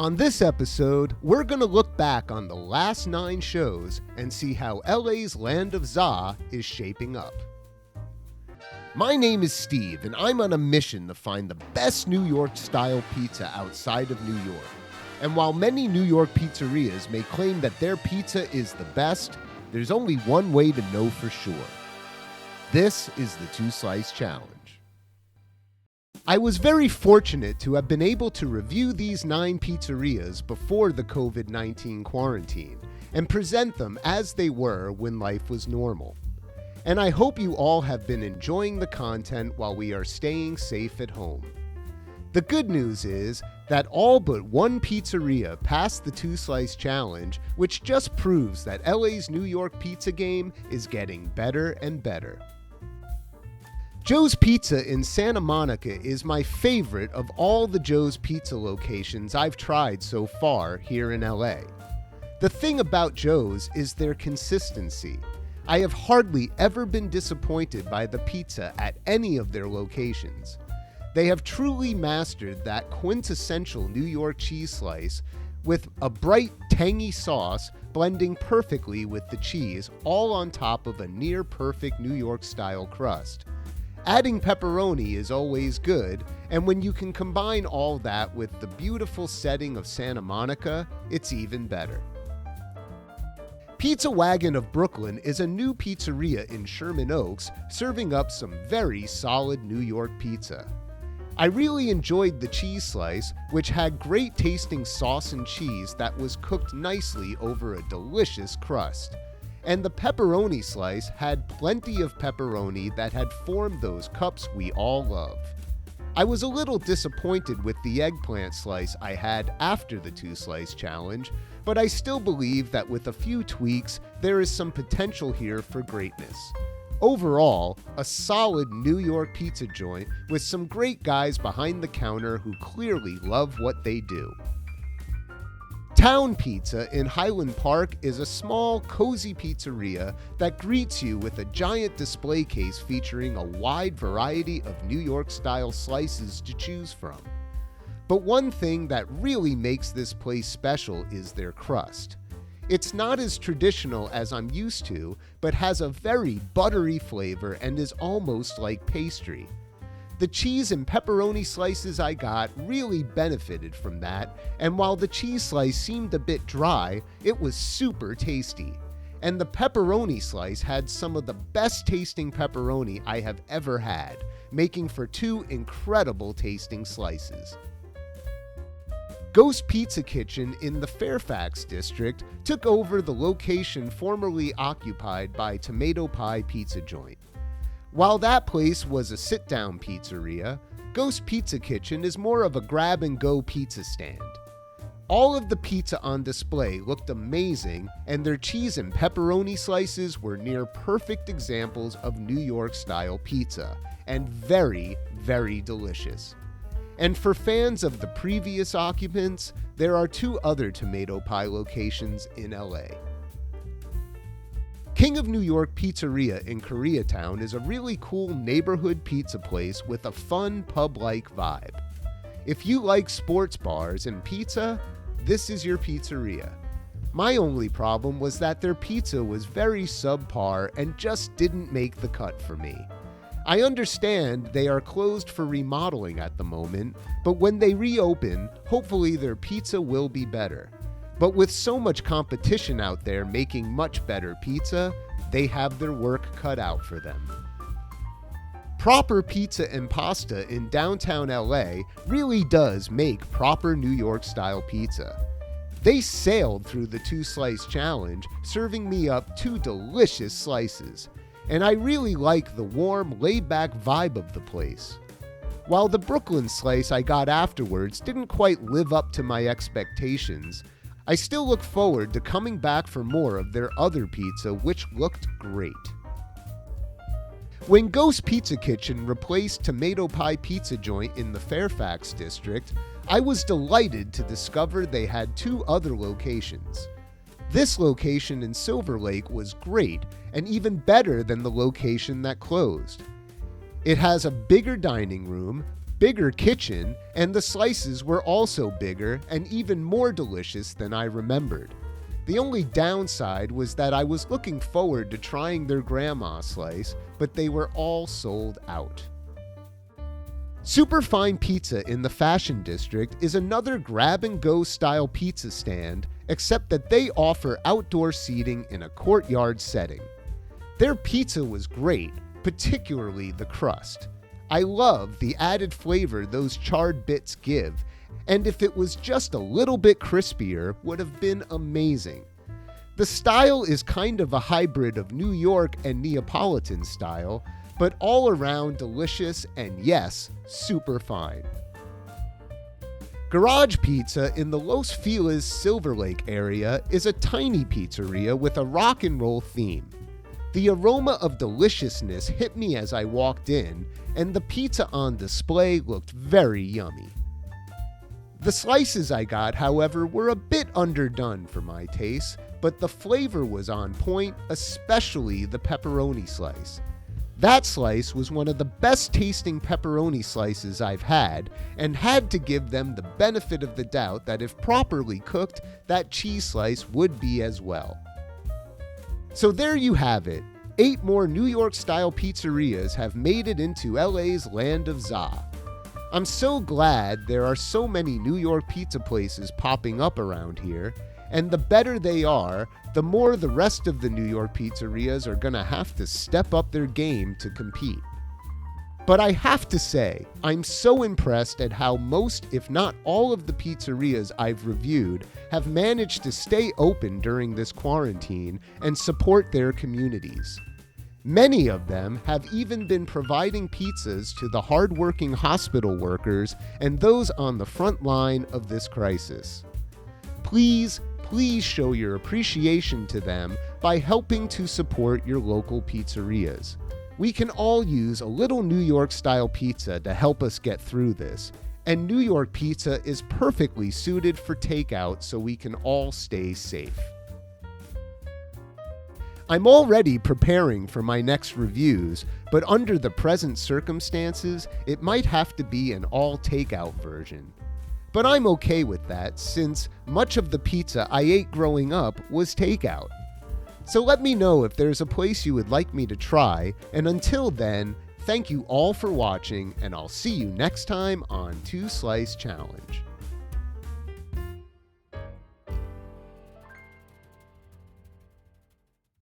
On this episode, we're going to look back on the last 9 shows and see how LA's Land of Za is shaping up. My name is Steve, and I'm on a mission to find the best New York-style pizza outside of New York. And while many New York pizzerias may claim that their pizza is the best, there's only one way to know for sure. This is the 2-Slice Challenge. I was very fortunate to have been able to review these 9 pizzerias before the COVID-19 quarantine and present them as they were when life was normal. And I hope you all have been enjoying the content while we are staying safe at home. The good news is that all but one pizzeria passed the 2-Slice Challenge, which just proves that LA's New York pizza game is getting better and better. Joe's Pizza in Santa Monica is my favorite of all the Joe's Pizza locations I've tried so far here in LA. The thing about Joe's is their consistency. I have hardly ever been disappointed by the pizza at any of their locations. They have truly mastered that quintessential New York cheese slice with a bright, tangy sauce blending perfectly with the cheese, all on top of a near-perfect New York-style crust. Adding pepperoni is always good, and when you can combine all that with the beautiful setting of Santa Monica, it's even better. Pizza Wagon of Brooklyn is a new pizzeria in Sherman Oaks, serving up some very solid New York pizza. I really enjoyed the cheese slice, which had great tasting sauce and cheese that was cooked nicely over a delicious crust. And the pepperoni slice had plenty of pepperoni that had formed those cups we all love. I was a little disappointed with the eggplant slice I had after the 2-Slice Challenge, but I still believe that with a few tweaks, there is some potential here for greatness. Overall, a solid New York pizza joint with some great guys behind the counter who clearly love what they do. Town Pizza in Highland Park is a small, cozy pizzeria that greets you with a giant display case featuring a wide variety of New York-style slices to choose from. But one thing that really makes this place special is their crust. It's not as traditional as I'm used to, but has a very buttery flavor and is almost like pastry. The cheese and pepperoni slices I got really benefited from that, and while the cheese slice seemed a bit dry, it was super tasty. And the pepperoni slice had some of the best tasting pepperoni I have ever had, making for 2 incredible tasting slices. Ghost Pizza Kitchen in the Fairfax district took over the location formerly occupied by Tomato Pie Pizza Joint. While that place was a sit-down pizzeria, Ghost Pizza Kitchen is more of a grab-and-go pizza stand. All of the pizza on display looked amazing, and their cheese and pepperoni slices were near perfect examples of New York-style pizza, and very, very delicious. And for fans of the previous occupants, there are 2 other Tomato Pie locations in LA. King of New York Pizzeria in Koreatown is a really cool neighborhood pizza place with a fun pub-like vibe. If you like sports bars and pizza, this is your pizzeria. My only problem was that their pizza was very subpar and just didn't make the cut for me. I understand they are closed for remodeling at the moment, but when they reopen, hopefully their pizza will be better. But with so much competition out there making much better pizza, they have their work cut out for them. Proper Pizza and Pasta in downtown LA really does make proper New York-style pizza. They sailed through the 2-Slice Challenge, serving me up 2 delicious slices, and I really like the warm, laid-back vibe of the place. While the Brooklyn slice I got afterwards didn't quite live up to my expectations, I still look forward to coming back for more of their other pizza, which looked great. When Ghost Pizza Kitchen replaced Tomato Pie Pizza Joint in the Fairfax district, I was delighted to discover they had 2 other locations. This location in SILVERLAKE was great and even better than the location that closed. It has a bigger dining room, bigger kitchen, and the slices were also bigger and even more delicious than I remembered. The only downside was that I was looking forward to trying their grandma slice, but they were all sold out. Superfine Pizza in the Fashion District is another grab-and-go style pizza stand, except that they offer outdoor seating in a courtyard setting. Their pizza was great, particularly the crust. I love the added flavor those charred bits give, and if it was just a little bit crispier, would have been amazing. The style is kind of a hybrid of New York and Neapolitan style, but all around delicious and yes, super fine. Garage Pizza in the Los Feliz SILVERLAKE area is a tiny pizzeria with a rock and roll theme. The aroma of deliciousness hit me as I walked in, and the pizza on display looked very yummy. The slices I got, however, were a bit underdone for my taste, but the flavor was on point, especially the pepperoni slice. That slice was one of the best tasting pepperoni slices I've had, and had to give them the benefit of the doubt that if properly cooked, that cheese slice would be as well. So there you have it. 8 more New York-style pizzerias have made it into LA's land of za. I'm so glad there are so many New York pizza places popping up around here, and the better they are, the more the rest of the New York pizzerias are gonna have to step up their game to compete. But I have to say, I'm so impressed at how most, if not all of the pizzerias I've reviewed have managed to stay open during this quarantine and support their communities. Many of them have even been providing pizzas to the hardworking hospital workers and those on the front line of this crisis. Please show your appreciation to them by helping to support your local pizzerias. We can all use a little New York-style pizza to help us get through this, and New York pizza is perfectly suited for takeout so we can all stay safe. I'm already preparing for my next reviews, but under the present circumstances, it might have to be an all-takeout version. But I'm okay with that, since much of the pizza I ate growing up was takeout. So let me know if there's a place you would like me to try, and until then, thank you all for watching, and I'll see you next time on 2 Slice Challenge.